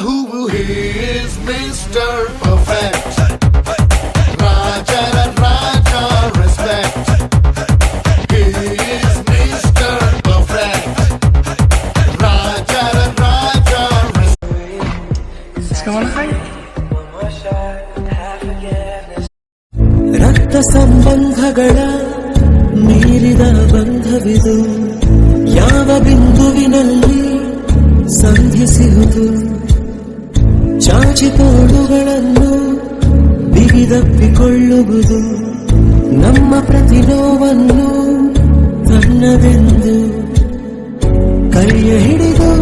who he is Mr. Perfect. Raja Raja respect. He is Mr. Perfect. Raja Raja respect. ರಕ್ತ ಸಂಬಂಧಗಳ ಮೀರಿದ ಬಂಧವಿದು, ಯಾವ ಬಿಂದುವಿನಲ್ಲಿ ಸಂಧಿಸುವುದು. ಚಾಚಿತೋಡುಗಳನ್ನು ಬಿಗಿದಪ್ಪಿಕೊಳ್ಳುವುದು, ನಮ್ಮ ಪ್ರತಿ ನೋವನ್ನು ತನ್ನದೆಂದು ಕೈಯ ಹಿಡಿದು